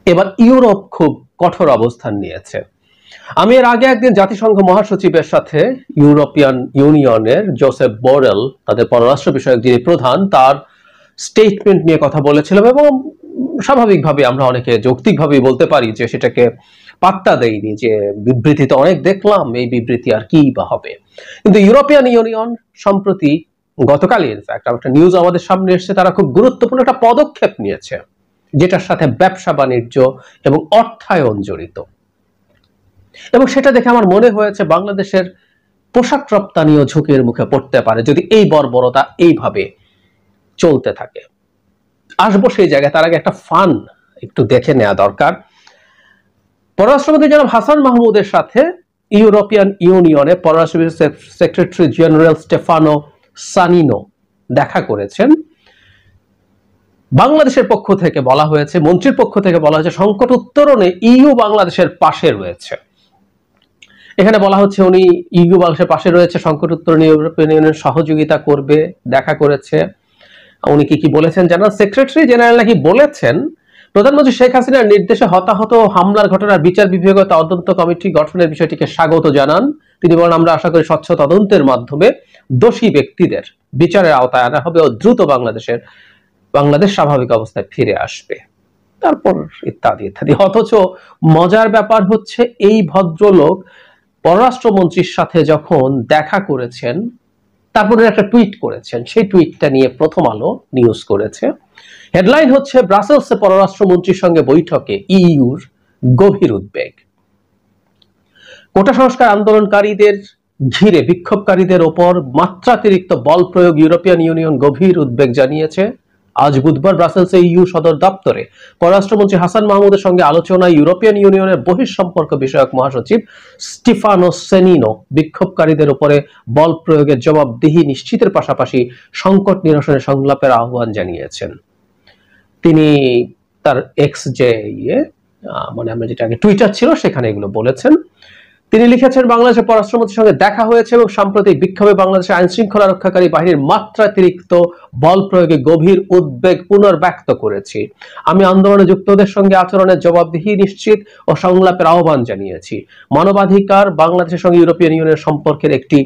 এবার ইউরোপ খুব কঠোর অবস্থান নিয়েছে। আমি এর আগে একদিন জাতিসংঘ মহাসচিবের সাথে ইউরোপিয়ান ইউনিয়নের জোসেফ বোরেল, তাদের পররাষ্ট্র বিষয়ক যিনি প্রধান, তার স্টেটমেন্ট নিয়ে কথা বলেছিলাম এবং স্বাভাবিকভাবে আমরা অনেকে যৌক্তিকভাবেই বলতে পারি যে সেটাকে পাত্তা দেয়নি, যে বিবৃতি তো অনেক দেখলাম, এই বিবৃতি আর কি বা হবে। কিন্তু ইউরোপিয়ান ইউনিয়ন সম্প্রতি, গতকালই ইনফ্যাক্ট একটা নিউজ আমাদের সামনে এসেছে, তারা খুব গুরুত্বপূর্ণ একটা পদক্ষেপ নিয়েছে যেটার সাথে ব্যবসা বাণিজ্য এবং অর্থায়ন জড়িত। এবং সেটা দেখে আমার মনে হয়েছে বাংলাদেশের পোশাক রপ্তানিও ঝুঁকির মুখে পড়তে পারে যদি এই বর্বরতা এইভাবে চলতে থাকে। আসবো সেই জায়গায়, তার আগে একটা ফান একটু দেখে নেওয়া দরকার। পররাষ্ট্রমন্ত্রী জনাব হাসান মাহমুদের সাথে ইউরোপিয়ান ইউনিয়নে পররাষ্ট্র সেক্রেটারি জেনারেল স্টেফানো সানিনো দেখা করেছেন। বাংলাদেশের পক্ষ থেকে বলা হয়েছে, মন্ত্রীর পক্ষ থেকে বলা হয়েছে, সংকট উত্তরণে ইইউ বাংলাদেশের পাশে রয়েছে। এখানে বলা হচ্ছে উনি ইইউ বাংলাদেশের পাশে রয়েছে, সংকট উত্তরণে ইউরোপিয়ান ইউনিয়ন সহযোগিতা করবে, দেখা করেছে। উনি কি বলেছেন জানান, সেক্রেটারি জেনারেল নাকি বলেছেন প্রধানমন্ত্রী শেখ হাসিনার নির্দেশে হতাহত হামলার ঘটনার বিচার বিভাগীয় তদন্ত কমিটি গঠনের বিষয়টিকে স্বাগত জানান। তিনি বলেন, আমরা আশা করি স্বচ্ছ তদন্তের মাধ্যমে দোষী ব্যক্তিদের বিচারের আওতায় আনা হবে ও দ্রুত বাংলাদেশ স্বাভাবিক অবস্থায় ফিরে আসবে। তারপর ইত্যাদি ইত্যাদি। অথচ মজার ব্যাপার হচ্ছে, এই ভদ্রলোক পররাষ্ট্রমন্ত্রীর সাথে যখন দেখা করেছেন, তারপরে একটা টুইট করেছেন। সেই টুইটটা নিয়ে প্রথম আলো নিউজ করেছে। হেডলাইন হচ্ছে, ব্রাসেলসে পররাষ্ট্রমন্ত্রীর সঙ্গে বৈঠকে ইইউর গভীর উদ্বেগ। কোটা সংস্কার আন্দোলনকারীদের ঘিরে বিক্ষোভকারীদের ওপর মাত্রাতিরিক্ত বল প্রয়োগ ইউরোপিয়ান ইউনিয়ন গভীর উদ্বেগ জানিয়েছে। আজ বুধবার ব্রাসেলসে ইইউ সদর দপ্তরে পররাষ্ট্রমন্ত্রী হাসান মাহমুদের সঙ্গে আলোচনায় ইউরোপিয়ান ইউনিয়নের বহিঃসম্পর্ক বিষয়ক মহাসচিব স্টিফানো সেনিনো বিক্ষোভকারীদের উপরে বল প্রয়োগের জবাবদিহি নিশ্চিতের পাশাপাশি সংকট নিরসনে সংলাপের আহ্বান জানিয়েছেন। তিনি তার এক্স যে মানে আমরা যেটা আগে টুইটার ছিল সেখানে এগুলো বলেছেন। তিনি লিখেছেন, বাংলাদেশের পররাষ্ট্রমন্ত্রীর সঙ্গে দেখা হয়েছে এবং সাম্প্রতিক বিক্ষোভে বাংলাদেশের আইন শৃঙ্খলা রক্ষাকারী বাহিনীর মাত্রাতিরিক্ত বল প্রয়োগে গভীর উদ্বেগ পুনর্ব্যক্ত করেছি। আমি আন্দোলনে যুক্তদের সঙ্গে আচরণের জবাবদিহি নিশ্চিত ও সংলাপের আহ্বান জানিয়েছি। মানবাধিকার বাংলাদেশের সঙ্গে ইউরোপিয়ান ইউনিয়নের সম্পর্কের একটি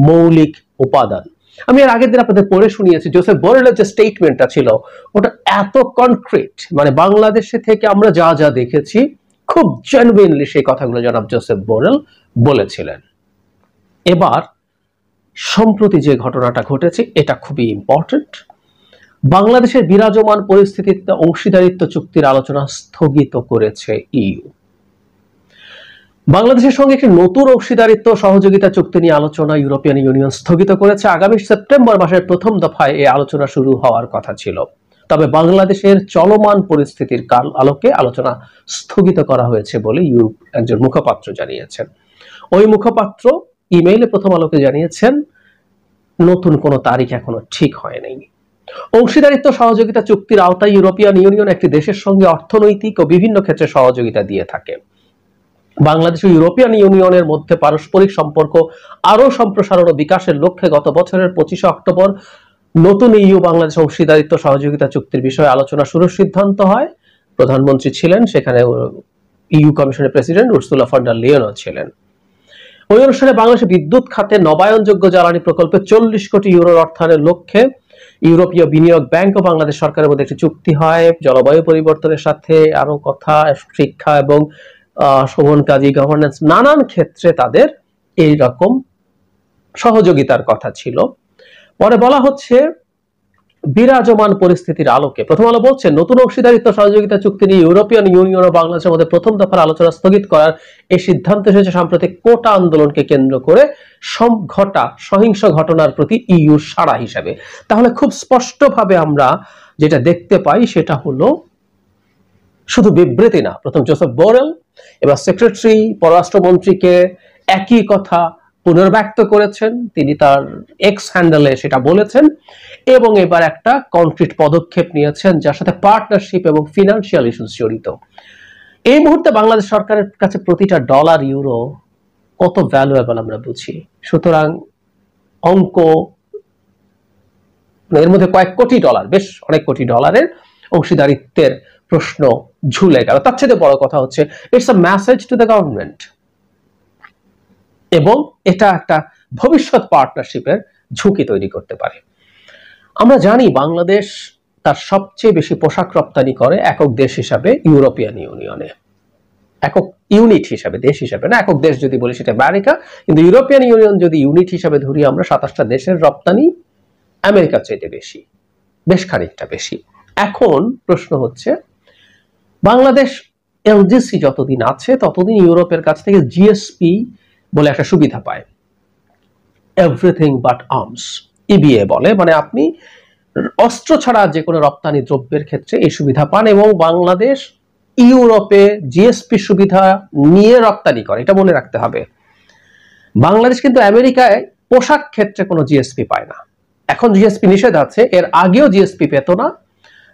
মৌলিক উপাদান। আমি এর আগের দিন আপনাদের পড়ে শুনিয়েছি, জোসেফ বোরেলের যে স্টেটমেন্টটা ছিল ওটা এত কনক্রিট, মানে বাংলাদেশে থেকে আমরা যা যা দেখেছি খুব জেনুইনলি সেই কথাগুলো জনাব জোসেফ বোরেল বলেছিলেন। এবার সম্প্রতি যে ঘটনাটা ঘটেছে এটা খুবই ইম্পর্টেন্ট। বাংলাদেশের বিরাজমান পরিস্থিতিতে অংশীদারিত্ব চুক্তির আলোচনা স্থগিত করেছে ইইউ। বাংলাদেশের সঙ্গে একটি নতুন অংশীদারিত্ব সহযোগিতা চুক্তি নিয়ে আলোচনা ইউরোপিয়ান ইউনিয়ন স্থগিত করেছে। আগামী সেপ্টেম্বর মাসের প্রথম দফায় এই আলোচনা শুরু হওয়ার কথা ছিল, তবে বাংলাদেশের চলমান পরিস্থিতির আলোকে আলোচনা স্থগিত করা হয়েছে বলে ইউরোপ একজন মুখপাত্র জানিয়েছেন। ওই মুখপাত্র ইমেইলে প্রথম আলোকে জানিয়েছেন, নতুন কোনো তারিখ এখনো ঠিক হয় নাই। অংশীদারিত্ব সহযোগিতা চুক্তির আওতায় ইউরোপিয়ান ইউনিয়ন একটি দেশের সঙ্গে অর্থনৈতিক ও বিভিন্ন ক্ষেত্রে সহযোগিতা দিয়ে থাকে। বাংলাদেশ ও ইউরোপিয়ান ইউনিয়নের মধ্যে পারস্পরিক সম্পর্ক আরো সম্প্রসারণ ও বিকাশের লক্ষ্যে গত বছরের 25 অক্টোবর নতুন ইইউ বাংলাদেশ অংশীদারিত্ব সহযোগিতা চুক্তির বিষয়ে আলোচনা শুরুর সিদ্ধান্ত হয়। প্রধানমন্ত্রী ছিলেন সেখানে, ইইউ কমিশনের প্রেসিডেন্ট উর্সুলা ফন ডার লেয়েনও ছিলেন। ওই অনুষ্ঠানে বাংলাদেশের বিদ্যুৎ খাতে নবায়নযোগ্য জ্বালানি প্রকল্পে 40 কোটি ইউরোর অর্থায়নের লক্ষ্যে ইউরোপীয় বিনিয়োগ ব্যাংক ও বাংলাদেশ সরকারের মধ্যে একটি চুক্তি হয়। জলবায়ু পরিবর্তনের সাথে আরো কথা, শিক্ষা এবং শোভন কাজী, গভর্নেন্স, নানান ক্ষেত্রে তাদের এই রকম সহযোগিতার কথা ছিল। পরে বলা হচ্ছে, বিরাজমান পরিস্থিতির আলোকে প্রথম আলো বলছে, নতুন অংশীদারিত্ব সহযোগিতা চুক্তি নিয়ে ইউরোপিয়ান ইউনিয়ন ও বাংলাদেশের মধ্যে প্রথম দফার আলোচনা স্থগিত করার এই সিদ্ধান্ত এসেছে সাম্প্রতিক কোটা আন্দোলনকে কেন্দ্র করে সহিংস ঘটনার প্রতি ইইউর সাড়া হিসাবে। তাহলে খুব স্পষ্টভাবে আমরা যেটা দেখতে পাই সেটা হলো শুধু বিবৃতি না, প্রথম জোসেফ বোরেল এবার সেক্রেটারি পররাষ্ট্রমন্ত্রীকে একই কথা পুনর্ব্যক্ত করেছেন, তিনি তার এক্স হ্যান্ডেলে সেটা বলেছেন এবং এবার একটা কনক্রিট পদক্ষেপ নিয়েছেন যার সাথে পার্টনারশিপ এবং ফিনান্সিয়াল ইস্যুস জড়িত। এই মুহূর্তে বাংলাদেশ সরকারের কাছে প্রতিটা ডলার ইউরো কত ভ্যালুয়েবল আমরা বুঝি। সুতরাং অঙ্ক, এর মধ্যে কয়েক কোটি ডলার, বেশ অনেক কোটি ডলারের অংশীদারিত্বের প্রশ্ন ঝুলে গেল। তার চেয়ে বড় কথা হচ্ছে it's a message to the government, এবং এটা একটা ভবিষ্যৎ পার্টনারশিপের ঝুঁকি তৈরি করতে পারে। আমরা জানি বাংলাদেশ তার সবচেয়ে বেশি পোশাক রপ্তানি করে একক দেশ হিসাবে ইউরোপিয়ান ইউনিয়নে, একক ইউনিট হিসাবে, দেশ হিসাবে না, একক দেশ যদি বলি সেটা আমেরিকা, কিন্তু ইউরোপিয়ান ইউনিয়ন যদি ইউনিট হিসাবে ধরি আমরা 27টা দেশের রপ্তানি আমেরিকার চাইতে বেশি, বেশ খানিকটা বেশি। এখন প্রশ্ন হচ্ছে বাংলাদেশ এলডিসি যতদিন আছে ততদিন ইউরোপের কাছ থেকে জিএসপি বলে একটা সুবিধা পায়, এভরিথিং বাট আর্মস, ইবিএ বলে, মানে আপনি অস্ত্র ছাড়া যে কোনো রপ্তানি দ্রব্যের ক্ষেত্রে এই সুবিধা পান, এবং বাংলাদেশ ইউরোপে জিএসপি সুবিধা নিয়ে রপ্তানি করে, এটা মনে রাখতে হবে। বাংলাদেশ কিন্তু আমেরিকায় পোশাক ক্ষেত্রে কোনো জিএসপি পায় না, এখন জিএসপি নিষেধ আছে, এর আগেও জিএসপি পেত না,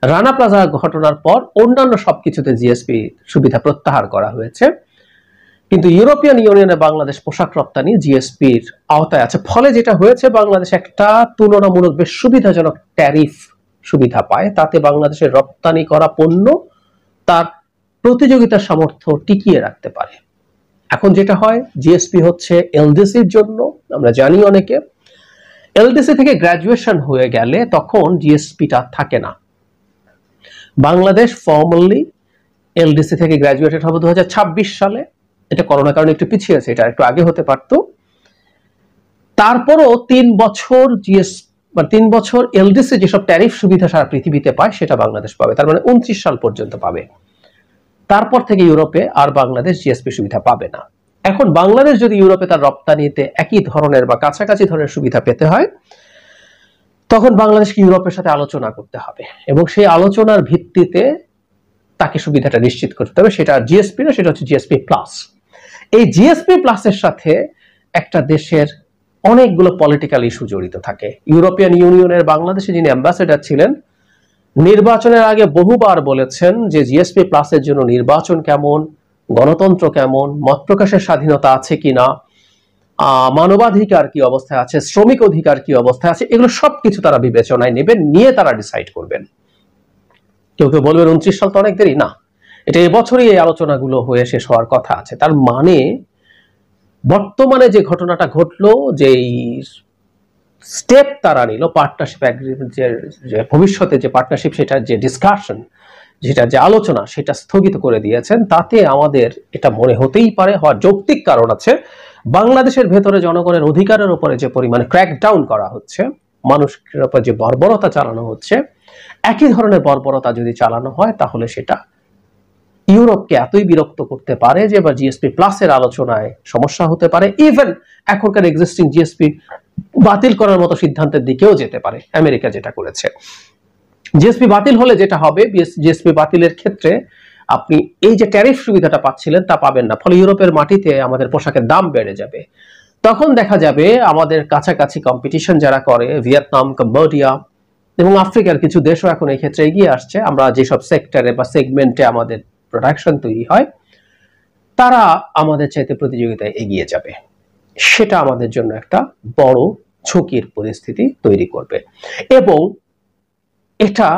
রানা প্লাজা ঘটনার পর অন্যান্য সবকিছুতে জিএসপি সুবিধা প্রত্যাহার করা হয়েছে, কিন্তু ইউরোপিয়ান ইউনিয়নে বাংলাদেশ পোশাক রপ্তানি জিএসপির আওতায় আছে। ফলে যেটা হয়েছে বাংলাদেশ একটা তুলনামূলক বেশ সুবিধাজনক ট্যারিফ সুবিধা পায়, তাতে বাংলাদেশের রপ্তানি করা পণ্য তার প্রতিযোগিতার সামর্থ্য টিকিয়ে রাখতে পারে। এখন যেটা হয় জিএসপি হচ্ছে এলডিসির জন্য, আমরা জানি অনেকে এলডিসি থেকে গ্র্যাজুয়েশন হয়ে গেলে তখন জিএসপিটা থাকে না। বাংলাদেশ ফর্মালি এলডিসি থেকে গ্র্যাজুয়েটেড হবে 2026 সালে, এটা করোনার কারণে একটু পিছিয়ে আছে, এটা একটু আগে হতে পারতো। তারপরও 3 বছর মানে 3 বছর এলডিসি যেসব ট্যারিফ সুবিধা সারা পৃথিবীতে পায় সেটা বাংলাদেশ পাবে, তার মানে 29 সাল পর্যন্ত পাবে। তারপর থেকে ইউরোপে আর বাংলাদেশ জিএসপি সুবিধা পাবে না। এখন বাংলাদেশ যদি ইউরোপে তার রপ্তানিতে একই ধরনের বা কাছাকাছি ধরনের সুবিধা পেতে হয়, তখন বাংলাদেশকে ইউরোপের সাথে আলোচনা করতে হবে, এবং সেই আলোচনার ভিত্তিতে তাকে সুবিধাটা নিশ্চিত করতে হবে। সেটা জিএসপি না, সেটা হচ্ছে জিএসপি প্লাস। এই জিএসপি প্লাসের সাথে একটা দেশের অনেকগুলো পলিটিক্যাল ইস্যু জড়িত থাকে। ইউরোপিয়ান ইউনিয়নের বাংলাদেশে যিনি অ্যাম্বাসেডর ছিলেন নির্বাচনের আগে বহুবার বলেছেন যে জিএসপি প্লাসের জন্য নির্বাচন কেমন, গণতন্ত্র কেমন, মত প্রকাশের স্বাধীনতা আছে কিনা, মানবাধিকার কি অবস্থায় আছে, শ্রমিক অধিকার কি অবস্থায় আছে, এগুলো সবকিছু তারা বিবেচনায় নেবেন, নিয়ে তারা ডিসাইড করবেন। কেউ কেউ বলবেন 29 সাল তো অনেক দেরি, না, এটা এবছরই এই আলোচনাগুলো হয়ে শেষ হওয়ার কথা আছে। তার মানে বর্তমানে যে ঘটনাটা ঘটলো, যে স্টেপ তারা নিল পার্টনারশিপ এগ্রিমেন্ট, যে ভবিষ্যতে যে পার্টনারশিপ সেটা যে ডিসকাশন, যেটা যে আলোচনা সেটা স্থগিত করে দিয়েছেন, তাতে আমাদের এটা মনে হতেই পারে, হওয়ার যৌক্তিক কারণ আছে, বাংলাদেশের ভেতরে জনগণের অধিকারের উপরে যে পরিমাণে ক্র্যাকডাউন করা হচ্ছে, মানুষের উপর যে বর্বরতা চালানো হচ্ছে, একই ধরনের বর্বরতা যদি চালানো হয় তাহলে সেটা ইউরোপকে এতই বিরক্ত করতে পারে যে বা জিএসপি প্লাসের আলোচনায় সমস্যা হতে পারে, ইভেন এখনকার এক্সিস্টিং জিএসপি বাতিল করার মতো সিদ্ধান্তের দিকেও যেতে পারে, আমেরিকা যেটা করেছে। জিএসপি বাতিল হলে যেটা হবে, জিএসপি বাতিলের ক্ষেত্রে আপনি এই যে ট্যারিফ সুবিধাটা পাচ্ছিলেন তা পাবেন না, ফলে ইউরোপের মাটিতে আমাদের পোশাকের দাম বেড়ে যাবে। তখন দেখা যাবে আমাদের কাছাকাছি কম্পিটিশন যারা করে, ভিয়েতনাম, কম্বোডিয়া এবং আফ্রিকার কিছু দেশও এখন এই ক্ষেত্রে এগিয়ে আসছে, আমরা যেসব সেক্টরে বা সেগমেন্টে আমাদের প্রোডাকশন তৈরি হয় তারা আমাদের চাইতে প্রতিযোগিতায় এগিয়ে যাবে, সেটা আমাদের জন্য একটা বড় ঝুঁকির পরিস্থিতি তৈরি করবে। এবং এটা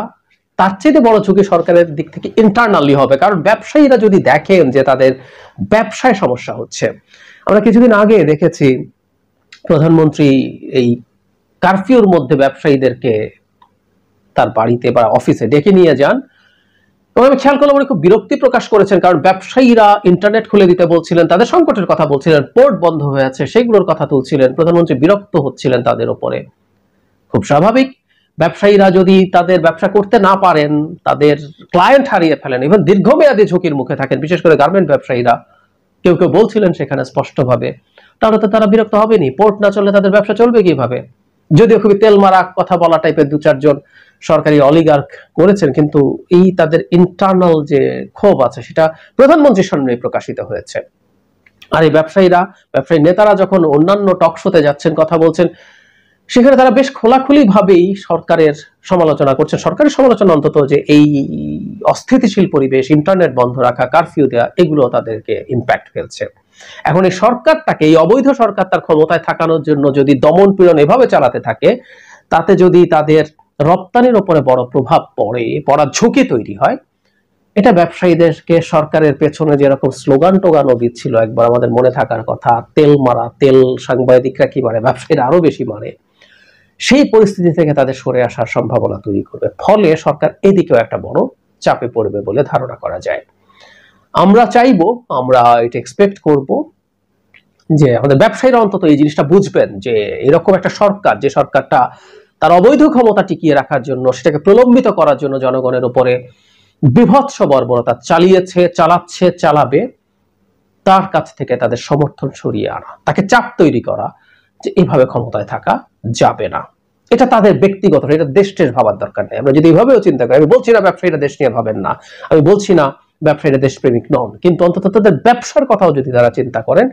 তার চেয়ে বড় ঝুঁকি সরকারের দিক থেকে ইন্টারনালি হবে, কারণ ব্যবসায়ীরা যদি দেখেন যে তাদের ব্যবসায় সমস্যা হচ্ছে, আমরা কিছুদিন আগে দেখেছি প্রধানমন্ত্রী এই কারফিউর মধ্যে ব্যবসায়ীদেরকে তার বাড়িতে বা অফিসে ডেকে নিয়ে যান, এবং আমি খেয়াল করলাম উনি খুব বিরক্তি প্রকাশ করেছেন, কারণ ব্যবসায়ীরা ইন্টারনেট খুলে দিতে বলছিলেন, তাদের সংকটের কথা বলছিলেন, পোর্ট বন্ধ হয়ে আছে সেগুলোর কথা তুলছিলেন, প্রধানমন্ত্রী বিরক্ত হচ্ছিলেন তাদের উপরে। খুব স্বাভাবিক, ব্যবসায়ীরা যদি তাদের ব্যবসা করতে না পারেন, তাদের ক্লায়েন্ট হারিয়ে ফেলেন, এবং দীর্ঘমেয়াদী ঝুঁকির মুখে থাকেন, বিশেষ করে গার্মেন্ট ব্যবসায়ীরা, কেউ কেউ বলছিলেন সেখানে স্পষ্টভাবে, তাহলে তো তারা বিরক্ত হবেনি। পোর্ট না চললে তাদের ব্যবসা চলবে কিভাবে? যদিও খুবই তেল মারা কথা বলা টাইপের 2-4 জন সরকারি অলিগার্ক করেছেন, কিন্তু এই তাদের ইন্টারনাল যে ক্ষোভ আছে সেটা প্রধানমন্ত্রীর সামনে প্রকাশিত হয়েছে। আর এই ব্যবসায়ী নেতারা যখন অন্যান্য টক শোতে যাচ্ছেন, কথা বলছেন, সেখানে তারা বেশ খোলাখুলি ভাবেই সরকারের সমালোচনা করছেন, সরকারের সমালোচনা অন্তত, যে এই অস্থিতিশীল পরিবেশ, ইন্টারনেট বন্ধ রাখা, কারফিউ দেওয়া, এগুলো তাদেরকে ইম্প্যাক্ট ফেলছে। এখন এই সরকারটাকে, এই অবৈধ সরকার তার ক্ষমতায় থাকানোর জন্য যদি দমন পীড়ন এভাবে চালাতে থাকে, তাতে যদি তাদের রপ্তানির উপরে বড় প্রভাব পড়ার ঝুঁকি তৈরি হয়, এটা ব্যবসায়ীদেরকে সরকারের পেছনে যেরকম স্লোগান টোগানও দিচ্ছিল একবার, আমাদের মনে থাকার কথা, তেল মারা, তেল সাংবাদিকরা কি মারে, ব্যবসায়ীরা আরো বেশি মারে, সেই পরিস্থিতি থেকে তাদের সরে আসার সম্ভাবনা তৈরি করবে। ফলে সরকার এদিকেও একটা বড় চাপে পড়বে বলে ধারণা করা যায়। আমরা চাইবো, আমরা এটা এক্সপেক্ট করব যে আমাদের ব্যবসায়ীরা অন্তত এই জিনিসটা বুঝবেন যে এরকম একটা সরকার, যে সরকারটা তার অবৈধ ক্ষমতা টিকিয়ে রাখার জন্য, সেটাকে প্রলম্বিত করার জন্য জনগণের উপরে বিভৎস বর্বরতা চালিয়েছে, চালাচ্ছে, চালাবে, তার কাছ থেকে তাদের সমর্থন সরিয়ে আনা, তাকে চাপ তৈরি করা যে এভাবে ক্ষমতায় থাকা যাবে না। এটা তাদের ব্যক্তিগত, এটা দেশটের ভাবার দরকার নেই। আমরা যদি এইভাবেও চিন্তা করি, আমি বলছি না ব্যবসায়ীরা দেশ নিয়ে ভাবেন না, আমি বলছি না ব্যবসায়ীরা দেশপ্রেমিক নন, কিন্তু অন্তত তাদের ব্যবসার কথাও যদি তারা চিন্তা করেন,